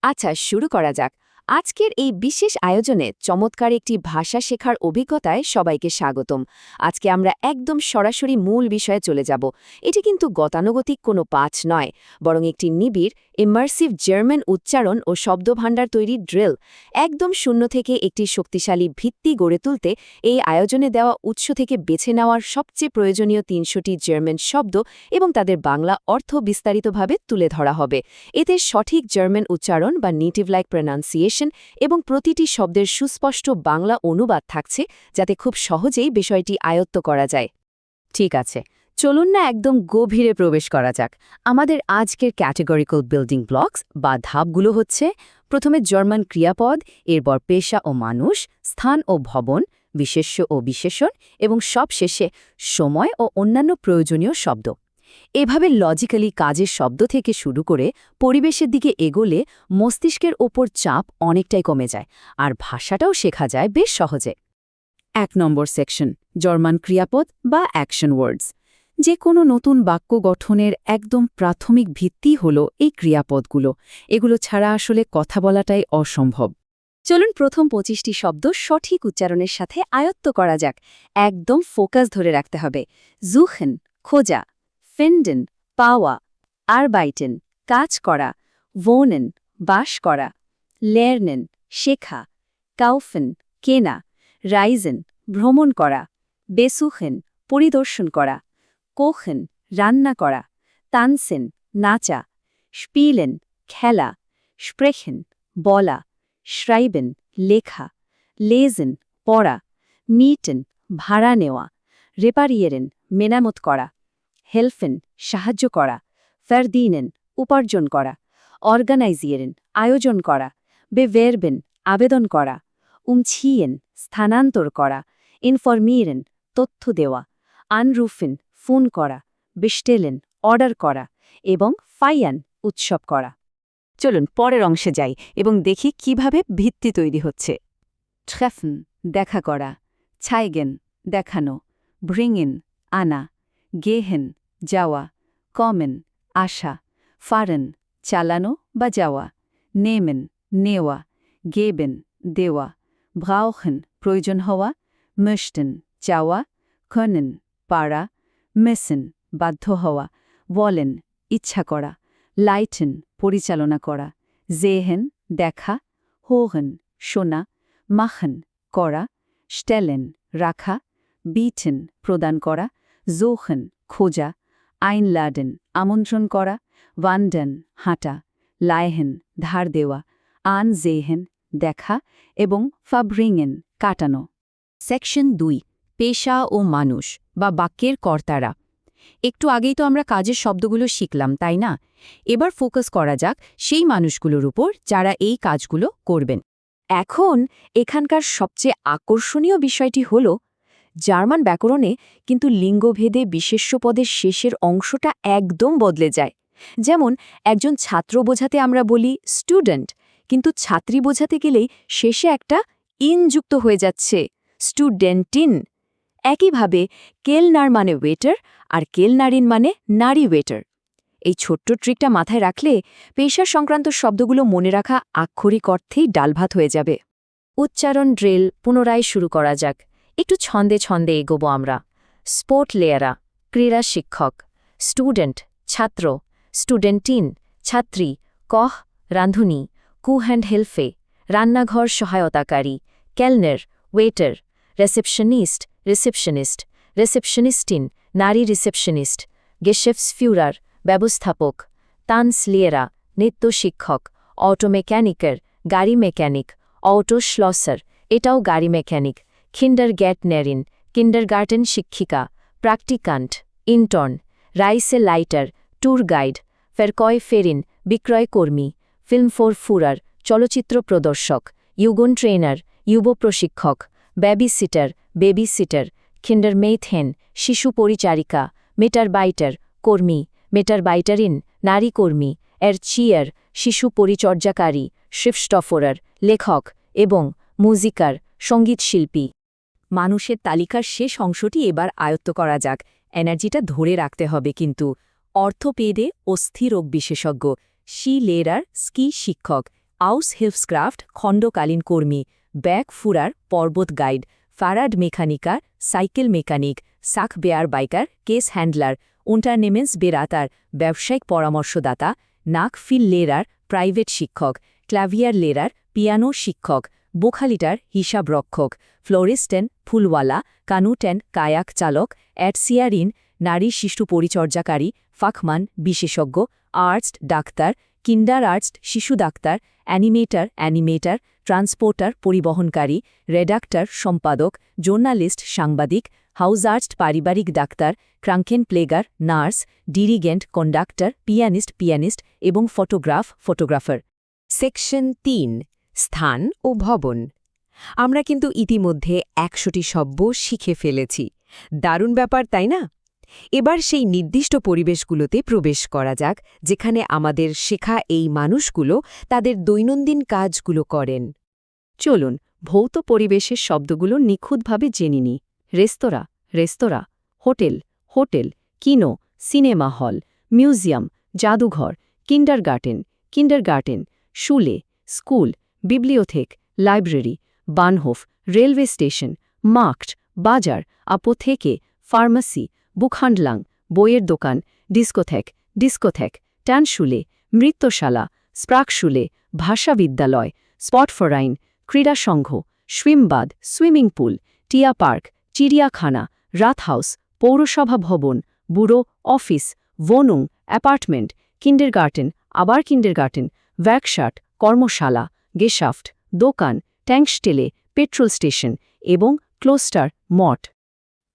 আচ্ছা, শুরু করা যাক। আজকের এই বিশেষ আয়োজনে চমৎকার একটি ভাষা শেখার অভিজ্ঞতায় সবাইকে স্বাগতম। আজকে আমরা একদম সরাসরি মূল বিষয়ে চলে যাব। এটি কিন্তু গতানুগতিক কোনো পাঠ নয়, বরং একটি নিবিড় ইমার্সিভ জার্মান উচ্চারণ ও শব্দভাণ্ডার তৈরির ড্রিল। একদম শূন্য থেকে একটি শক্তিশালী ভিত্তি গড়ে তুলতে এই আয়োজনে দেওয়া উৎস থেকে বেছে নেওয়ার সবচেয়ে প্রয়োজনীয় ৩০০টি জার্মান শব্দ এবং তাদের বাংলা অর্থ বিস্তারিতভাবে তুলে ধরা হবে। এতে সঠিক জার্মান উচ্চারণ বা নেটিভ লাইক প্রনাউন্সিয়েশন এবং প্রতিটি শব্দের সুস্পষ্ট বাংলা অনুবাদ থাকছে, যাতে খুব সহজেই বিষয়টি আয়ত্ত করা যায়। ঠিক আছে, চলুন না একদম গভীরে প্রবেশ করা যাক। আমাদের আজকের ক্যাটেগরিক্যাল বিল্ডিং ব্লকস বা ধাপগুলো হচ্ছে: প্রথমে জার্মান ক্রিয়াপদ, এরপর পেশা ও মানুষ, স্থান ও ভবন, বিশেষ্য ও বিশেষণ এবং সবশেষে সময় ও অন্যান্য প্রয়োজনীয় শব্দ। এভাবে লজিক্যালি কাজের শব্দ থেকে শুরু করে পরিবেশের দিকে এগোলে মস্তিষ্কের ওপর চাপ অনেকটাই কমে যায়, আর ভাষাটাও শেখা যায় বেশ সহজে। ১ নম্বর সেকশন, জার্মান ক্রিয়াপদ বা অ্যাকশন ওয়ার্ডস। যে কোনো নতুন বাক্য গঠনের একদম প্রাথমিক ভিত্তি হল এই ক্রিয়াপদগুলো। এগুলো ছাড়া আসলে কথা বলাটাই অসম্ভব। চলুন প্রথম ২৫টি শব্দ সঠিক উচ্চারণের সাথে আয়ত্ত করা যাক। একদম ফোকাস ধরে রাখতে হবে। জুখেন, খোঁজা; ফিন্ডেন, পাওয়া; আরবাইটেন, কাজ করা; ভোনেন, বাস করা; লেরনেন, শেখা; কাউফেন, কেনা; রাইজেন, ভ্রমণ করা; বেসুখেন, পরিদর্শন করা; কোখেন, রান্না করা; তানসেন, নাচা; স্পিলেন, খেলা; স্প্রেখেন, বলা; শ্রাইবেন, লেখা; লেজেন, পড়া; মিটেন, ভাড়া নেওয়া; রেপারিয়েরেন, মেরামত করা; হেলফেন, সাহায্য করা; ফারদিনেন, উপার্জন করা; অর্গানাইজিয়েরেন, আয়োজন করা; বেভেরবেন, আবেদন করা; উমছিয়েন, স্থানান্তর করা; ইনফরমিয়েরেন, তথ্য দেওয়া; আনরুফেন, ফোন করা; বেস্টেলেন, অর্ডার করা; এবং ফাইয়ান, উৎসব করা। চলুন পরের অংশে যাই এবং দেখি কিভাবে ভিত্তি তৈরি হচ্ছে। ট্রেফেন, দেখা করা; ছাইগেন, দেখানো; ব্রিংইন, আনা; গেহেন, যাওয়া; কমেন, আসা; ফারেন, চালানো বা যাওয়া; নেমেন, নেওয়া; গেবেন, দেওয়া; ব্রাউখেন, প্রয়োজন হওয়া; möchten, চাওয়া; können, পারা; müssen, বাধ্য হওয়া; wollen, ইচ্ছা করা; leiten, পরিচালনা করা; sehen, দেখা; hören, শোনা; machen, করা; stellen, রাখা; bieten, প্রদান করা; suchen, খোঁজা; einladen, আমন্ত্রণ করা; wandern, হাঁটা; leihen, ধার দেওয়া; ansehen, দেখা; এবং verbringen, কাটানো। সেকশন ২, পেশা ও মানুষ বা বাক্যের কর্তারা। একটু আগেই তো আমরা কাজের শব্দগুলো শিখলাম, তাই না? এবার ফোকাস করা যাক সেই মানুষগুলোর উপর যারা এই কাজগুলো করবেন। এখন এখানকার সবচেয়ে আকর্ষণীয় বিষয়টি হল, জার্মান ব্যাকরণে কিন্তু লিঙ্গভেদে বিশেষ্য পদের শেষের অংশটা একদম বদলে যায়। যেমন একজন ছাত্র বোঝাতে আমরা বলি স্টুডেন্ট, কিন্তু ছাত্রী বোঝাতে গেলেই শেষে একটা ইন যুক্ত হয়ে যাচ্ছে, স্টুডেন্টিন। একইভাবে কেলনার মানে ওয়েটার আর কেলনারিন মানে নারী ওয়েটার। এই ছোট্ট ট্রিকটা মাথায় রাখলে পেশা সংক্রান্ত শব্দগুলো মনে রাখা আক্ষরিক অর্থেই ডালভাত হয়ে যাবে। উচ্চারণ ড্রিল পুনরায় শুরু করা যাক। একটু ছন্দে ছন্দে এগোবো আমরা। স্পোর্ট লেয়ারা, ক্রীড়া শিক্ষক; স্টুডেন্ট, ছাত্র; স্টুডেন্টিন, ছাত্রী; কহ, রাঁধুনি; কুহ্যান্ড হেলফে, রান্নাঘর সহায়তাকারী; কেলনার, ওয়েটার; রিসেপশনিস্ট, রিসেপশনিস্ট; রিসেপশনিস্টিন, নারী রিসেপশনিস্ট; গেশেফসফিউরার, ব্যবস্থাপক; তানসলিয়েরা, নৃত্য শিক্ষক; অটো মেকানিকের, গাড়ি মেকানিক; অটো শ্লসার, এটাও গাড়ি মেকানিক; কিন্ডারগ্যার্টনারিন, কিন্ডারগার্টেন শিক্ষিকা; প্র্যাকটিকান্ট, ইন্টার্ন; রাইসে লাইটার, ট্যুর গাইড; ফেরকয়-ফেরিন, বিক্রয়কর্মী; ফিল্মফোর-ফুরার, চলচ্চিত্র প্রদর্শক; ইউগন ট্রেনার, ইউব প্রশিক্ষক; ব্যাবিসিটার, বেবিসিটার; কিন্ডারমেইথেন, শিশু পরিচারিকা; মেটারবাইটার, কর্মী; মেটারবাইটারিন, নারী কর্মী; এরচিয়ার, শিশু পরিচর্যাকারী; শ্রিফস্টফরার, লেখক; এবং মুজিকার, সঙ্গীতশিল্পী। মানুষের তালিকার শেষ অংশটি এবার আয়ত্ত করা যাক। এনার্জিটা ধরে রাখতে হবে কিন্তু। অর্থোপেডে, অস্থিরোগ বিশেষজ্ঞ; শি লেরার, স্কি শিক্ষক; আউস হিলফস্ক্রাফট খণ্ডকালীন কর্মী, ব্যাক ফুরার পর্বত গাইড, ফারাড মেকানিকার সাইকেল মেকানিক, সাখ বেয়ার বাইকার কেস হ্যান্ডলার, উন্টারনেমেন্স বেরাতার ব্যবসায়িক পরামর্শদাতা, নাক ফিল লেরার প্রাইভেট শিক্ষক, ক্লাভিয়ার লেরার পিয়ানো শিক্ষক, বোখালিটার হিসাব রক্ষক, ফ্লোরিস্টেন ফুলওয়ালা, কানুটেন কায়াক চালক, অ্যাডসিয়ারিন নারী শিশু পরিচর্যাকারী, ফাখমান বিশেষজ্ঞ, আর্টস ডাক্তার, কিন্ডার আর্টস শিশু ডাক্তার, অ্যানিমেটার ট্রান্সপোর্টার পরিবহনকারী, রেডাক্টর সম্পাদক, জার্নালিস্ট সাংবাদিক, হাউজআর্টস পারিবারিক ডাক্তার, ক্রাঙ্কেন প্লেগার নার্স, ডিরিগেন্ট কন্ডাক্টর, পিয়ানিস্ট এবং ফটোগ্রাফার। সেকশন ৩ স্থান ও ভবন। আমরা কিন্তু ইতিমধ্যে ১০০টি শব্দ শিখে ফেলেছি। দারুণ ব্যাপার, তাই না? এবার সেই নির্দিষ্ট পরিবেশগুলোতে প্রবেশ করা যাক যেখানে আমাদের শেখা এই মানুষগুলো তাদের দৈনন্দিন কাজগুলো করেন। চলুন ভৌত পরিবেশের শব্দগুলো নিখুঁতভাবে জেনে নিই। রেস্তোরাঁ, হোটেল, কিনো, সিনেমা হল, মিউজিয়াম, জাদুঘর, কিন্ডারগার্টেন, শুলে, স্কুল, বিবলিওথেক, লাইব্রেরি, বানহোফ, রেলওয়ে স্টেশন, মার্কট, বাজার, আপোথেকে, ফার্মাসি, বুকহান্ডলাং, বইয়ের দোকান, ডিস্কোথেক, ট্যানশুলে, নৃত্যশালা, স্প্রাকশুলে, ভাষাবিদ্যালয়, স্পটফরাইন, ক্রীড়া সংঘ, সুইমবাদ, সুইমিং পুল, টিয়া পার্ক, চিড়িয়াখানা, রাতহাউস, পৌরসভা ভবন, ব্যুরো, অফিস, ভোনুং, অ্যাপার্টমেন্ট, কিন্ডারগার্টেন, ওয়ার্কশপ, কর্মশালা, গেশাফট, দোকান, ট্যাঙ্কস্টেলে, পেট্রোল স্টেশন এবং ক্লোস্টার, মঠ।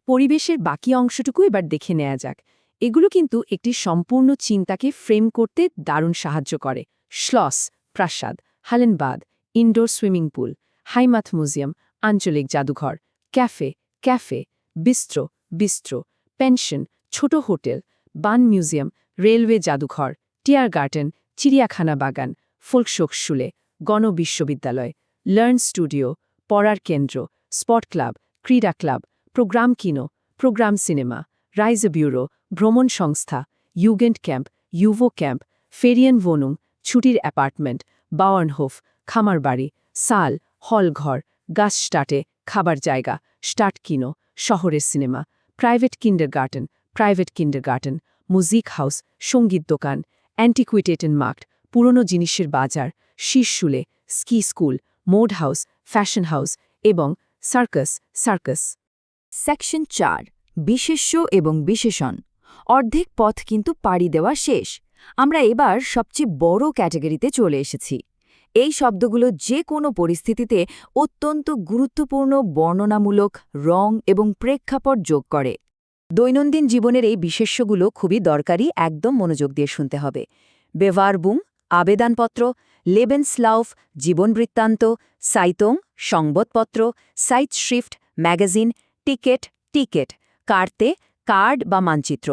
পরিবেশের বাকি অংশটুকু এবার দেখে নেওয়া যাক। এগুলো কিন্তু একটি সম্পূর্ণ চিন্তাকে ফ্রেম করতে দারুণ সাহায্য করে। শ্লস, প্রাসাদ, হালেনবাদ, ইনডোর সুইমিং পুল, হাইমাথ মিউজিয়াম, আঞ্চলিক জাদুঘর, ক্যাফে, বিস্ট্রো, পেনশন, ছোট হোটেল, বান মিউজিয়াম, রেলওয়ে জাদুঘর, টিয়ার গার্ডেন, চিড়িয়াখানা বাগান, ফোল্কশোকশুলে, গণবিশ্ববিদ্যালয়, লার্ন স্টুডিও, পড়ার কেন্দ্র, স্পট ক্লাব, ক্রীড়া ক্লাব, প্রোগ্রাম কিনো, প্রোগ্রাম সিনেমা, রাইজে ব্যুরো, ভ্রমণ সংস্থা, ইউগেন্ট ক্যাম্প, ইউভো ক্যাম্প, ফেরিয়ান ভোনুং, ছুটির অ্যাপার্টমেন্ট, বাওয়ার্নহোফ, খামার বাড়ি, সাল, হলঘর, গাছস্টাটে, খাবার জায়গা, স্টার্ট কিনো, শহরের সিনেমা, প্রাইভেট কিন্ডারগার্টেন, মুজিক হাউস, সঙ্গীত দোকান, অ্যান্টিকুইটেটেন মার্কট, পুরনো জিনিসের বাজার, শীর্ষুলে, স্কি স্কুল, মোড হাউস, ফ্যাশন হাউস এবং সার্কাস। সেকশন ৪ বিশেষ্য এবং বিশেষণ। অর্ধেক পথ কিন্তু পাড়ি দেওয়া শেষ। আমরা এবার সবচেয়ে বড় ক্যাটাগরিতে চলে এসেছি। এই শব্দগুলো যে কোনো পরিস্থিতিতে অত্যন্ত গুরুত্বপূর্ণ বর্ণনামূলক রং এবং প্রেক্ষাপট যোগ করে। দৈনন্দিন জীবনের এই বিশেষ্যগুলো খুবই দরকারি, একদম মনোযোগ দিয়ে শুনতে হবে। বেভারবুম আবেদনপত্র, লেবেনস্লাউফ জীবনবৃত্তান্ত, সাইতং সংবাদপত্র, সাইটশ্রিফট ম্যাগাজিন, টিকেট, কার্তে কার্ড বা মানচিত্র,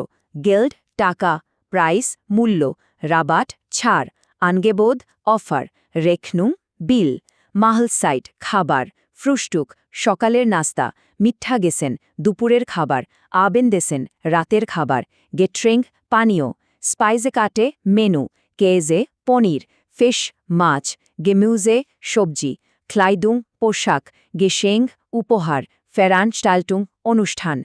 গেল্ড টাকা, প্রাইস মূল্য, রাবাট ছাড়, আনগেবোধ অফার, রেখনুং বিল, মাহলসাইট খাবার, ফ্রুস্টুক সকালের নাস্তা, মিঠা গেসেন দুপুরের খাবার, আবেনদেসেন রাতের খাবার, গেট্রেং পানীয়, স্পাইজে কাটে মেনু, কেজে পনির, ফিশ মাছ, গেমিউজে সবজি, ক্লাইডুং পোশাক, গেশেং উপহার, ফেরানস্টাল্টুং অনুষ্ঠান,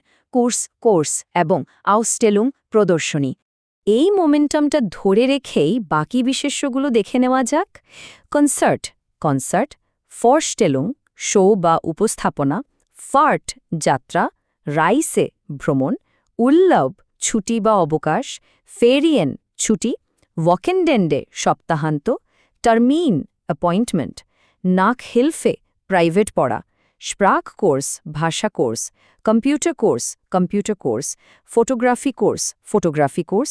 কোর্স এবং আউস্টেলুং প্রদর্শনী। এই মোমেন্টামটা ধরে রেখেই বাকি বিশেষ্যগুলো দেখে নেওয়া যাক। কনসার্ট, ফরস্টেলুং শো বা উপস্থাপনা, ফার্ট যাত্রা, রাইসে ভ্রমণ, উল্লভ ছুটি বা অবকাশ, ফেরিয়েন ছুটি, ওয়াকেন্ডেন্ডে সপ্তাহান্ত, টার্মিন অ্যাপয়েন্টমেন্ট, নাক হিলফে প্রাইভেট পড়া, স্প্রাক কোর্স ভাষা course, computer course, photography course,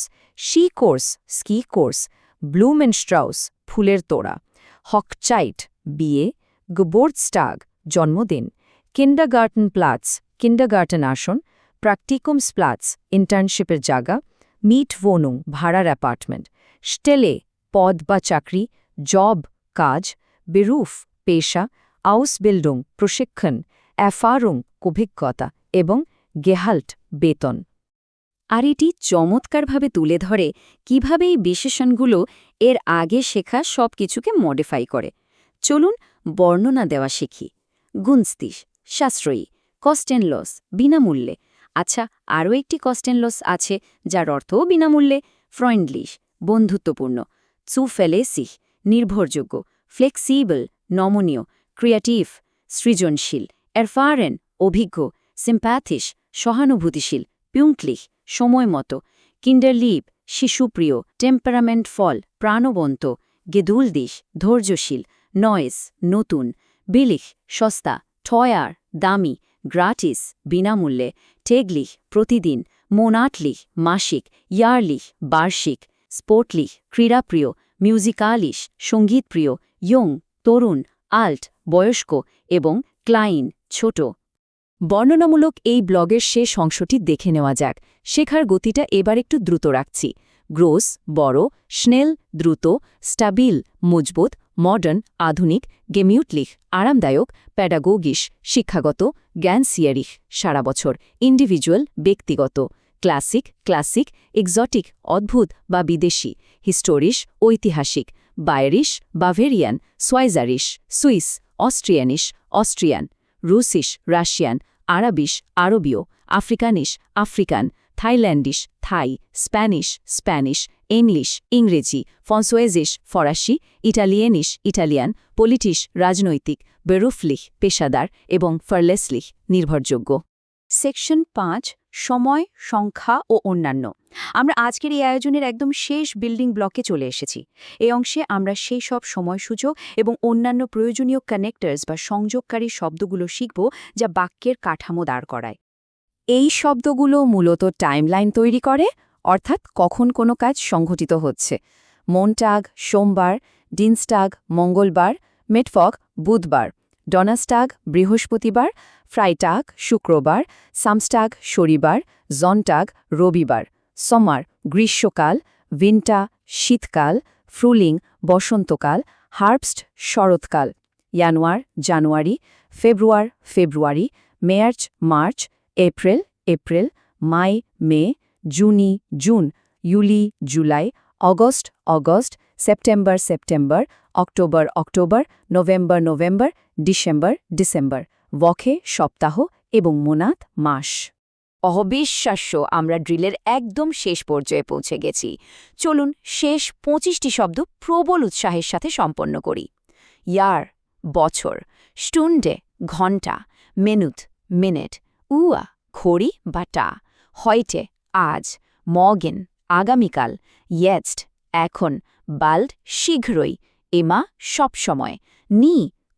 ski course, ব্লুমেনস্ট্রাউস ফুলের তোড়া, হকচাইট বিয়ে, গবোর্টস্টাগ জন্মদিন, কিন্ডারগার্টেন আসন, প্র্যাকটিকুমসপ্লাটস ইন্টার্নশিপের জায়গা, মিট ভোনুং ভাড়ার অ্যাপার্টমেন্ট, স্টেলে পদ বা চাকরি, জব কাজ, বেরুফ পেশা, আউসবিল্ডুং প্রশিক্ষণ, অ্যাফারুং অভিজ্ঞতা এবং গেহাল্ট বেতন। আর এটি চমৎকারভাবে তুলে ধরে কিভাবে এই বিশেষণগুলো এর আগে শেখা সব কিছুকে মডিফাই করে। চলুন বর্ণনা দেওয়া শিখি। গুনস্তিস, সাশ্রয়ী, কস্ট অ্যান্ড লস, বিনামূল্যে। আচ্ছা, আরও একটি কস্ট অ্যান্ড লস আছে যার অর্থও বিনামূল্যে, ফ্রেন্ডলিশ, বন্ধুত্বপূর্ণ, জুফেলেসিহ, নির্ভরযোগ্য, ফ্লেক্সিবল, নমনীয়, ক্রিয়েটিভ, সৃজনশীল, এরফারেন, অভিজ্ঞ, সিম্প্যাথিশ, সহানুভূতিশীল, পিউঙ্কলিশ, সময়মতো, কিন্ডারলিব, শিশুপ্রিয়, টেম্পারামেন্ট ফল, প্রাণবন্ত, গেদুলদিশ, ধৈর্যশীল, নয়েস, নতুন, বিলিশ, সস্তা, টয়ার, দামি, গ্রাটিস, বিনামূল্যে, টেগলিশ, প্রতিদিন, মোনাটলিশ, মাসিক, ইয়ারলিশ, বার্ষিক, স্পোর্টলিশ, ক্রীড়াপ্রিয়, মিউজিকালিশ, সঙ্গীতপ্রিয়, ইয়ং, তরুণ, আল্ট, বয়স্ক এবং ক্লাইন, ছোট। বর্ণনামূলক এই ব্লগের শেষ অংশটি দেখে নেওয়া যাক। শেখার গতিটা এবার একটু দ্রুত রাখছি। গ্রোস, বড়, স্নেল, দ্রুত, স্টাবিল, মজবুত, মডার্ন, আধুনিক, গেমিউটলিখ, আরামদায়ক, প্যাডাগোগিশ, শিক্ষাগত, জ্ঞানসিয়ারিখ, সারা বছর, ইন্ডিভিজুয়াল, ব্যক্তিগত, ক্লাসিক, ক্লাসিক, এক্সটিক, অদ্ভুত বা বিদেশি, হিস্টোরিশ, ঐতিহাসিক, বায়েরিশ, বাভেরিয়ান, সোয়াইজারিশ, সুইস, অস্ট্রিয়ানিশ, অস্ট্রিয়ান, রুসিশ, রাশিয়ান, আরাবিশ, আরবীয়, আফ্রিকানিশ, আফ্রিকান, থাইল্যান্ডিশ, থাই, স্প্যানিশ, স্প্যানিশ, ইংলিশ, ইংরেজি, ফ্রান্সোয়েজিশ, ফরাসি, ইটালিয়ানিশ, ইটালিয়ান, পলিটিশ, রাজনৈতিক, বেরুফলিখ, পেশাদার এবং ফারলেসলিখ, নির্ভরযোগ্য। সেকশন ৫, সময়, সংখ্যা ও অন্যান্য। আমরা আজকের এই আয়োজনের একদম শেষ বিল্ডিং ব্লকে চলে এসেছি। এই অংশে আমরা সেই সব সময়সূচক এবং অন্যান্য প্রয়োজনীয় কানেক্টরস বা সংযোগকারী শব্দগুলো শিখব যা বাক্যের কাঠামো দাঁড় করায়। এই শব্দগুলো মূলত টাইমলাইন তৈরি করে, অর্থাৎ কখন কোনো কাজ সংঘটিত হচ্ছে। মনটাগ সোমবার, ডিনস্টাগ মঙ্গলবার, মেটফগ বুধবার, ডনাস্টাগ বৃহস্পতিবার, ফ্রাইটাগ শুক্রবার, সামস্টাগ শনিবার, জনটাগ রবিবার, সমর গ্রীষ্মকাল, উইন্টার শীতকাল, ফ্রুলিং বসন্তকাল, হার্বস্ট শরৎকাল, জানুয়ার জানুয়ারি, ফেব্রুয়ারি, মার্চ মার্চ, এপ্রিল এপ্রিল, মাই মে, জুন ইউলি জুলাই, অগস্ট, সেপ্টেম্বর, অক্টোবর, নভেম্বর, ডিসেম্বর, ওয়াকে সপ্তাহ এবং মোনাত মাস। অবিশ্বাস্য, আমরা ড্রিলের একদম শেষ পর্যায়ে পৌঁছে গেছি। চলুন শেষ ২৫টি শব্দ প্রবল উৎসাহের সাথে সম্পন্ন করি। ইয়ার বছর, স্টুন্ডে ঘণ্টা, মিনুট মিনিট, উয়া ঘড়ি বা টা, হয়টে আজ, মর্গেন আগামীকাল, ইয়েটস্ট এখন, বাল্ড শীঘ্রই, এমা সবসময়, নি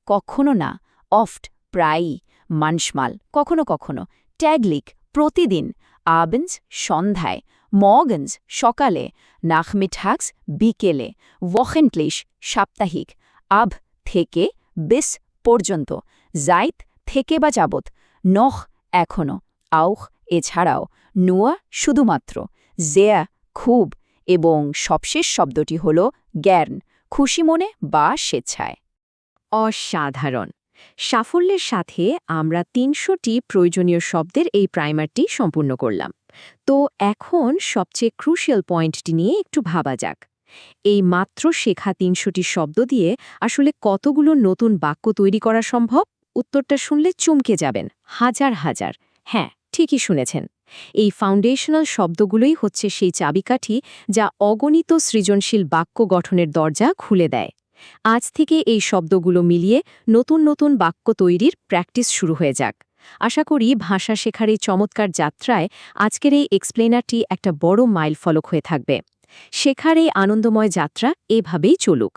কখনো না, অফট প্রায়ই, মানসমাল কখনো কখনো, ট্যাগলিক প্রতিদিন, আবেন্স সন্ধ্যায়, মর্গেন্স সকালে, নাখমিঠাক্স বিকেলে, ওয়েকেন্ডলিশ সাপ্তাহিক, আব থেকে বিস পর্যন্ত, জাইত থেকে বা যাবত, নখ এখনো, আউখ এছাড়াও, নুয়া শুধুমাত্র, জেয়া খুব এবং সবশেষ শব্দটি হল গ্যার্ন খুশি মনে বা স্বেচ্ছায়। অসাধারণ! সাফল্যের সাথে আমরা ৩০০টি প্রয়োজনীয় শব্দের এই প্রাইমারটি সম্পূর্ণ করলাম। তো এখন সবচেয়ে ক্রুশিয়াল পয়েন্টটি নিয়ে একটু ভাবা যাক। এই মাত্র শেখা ৩০০টি শব্দ দিয়ে আসলে কতগুলো নতুন বাক্য তৈরি করা সম্ভব? উত্তরটা শুনলে চমকে যাবেন। হাজার হাজার। হ্যাঁ, ঠিকই শুনেছেন। এই ফাউন্ডেশনাল শব্দগুলোই হচ্ছে সেই চাবিকাঠি যা অগণিত সৃজনশীল বাক্য গঠনের দরজা খুলে দেয়। আজ থেকে এই শব্দগুলো মিলিয়ে নতুন নতুন বাক্য তৈরির প্র্যাকটিস শুরু হয়ে যাক। আশা করি ভাষা শেখার এই চমৎকার যাত্রায় আজকের এই এক্সপ্লেনারটি একটা বড় মাইলফলক হয়ে থাকবে। শেখার এই আনন্দময় যাত্রা এভাবেই চলুক।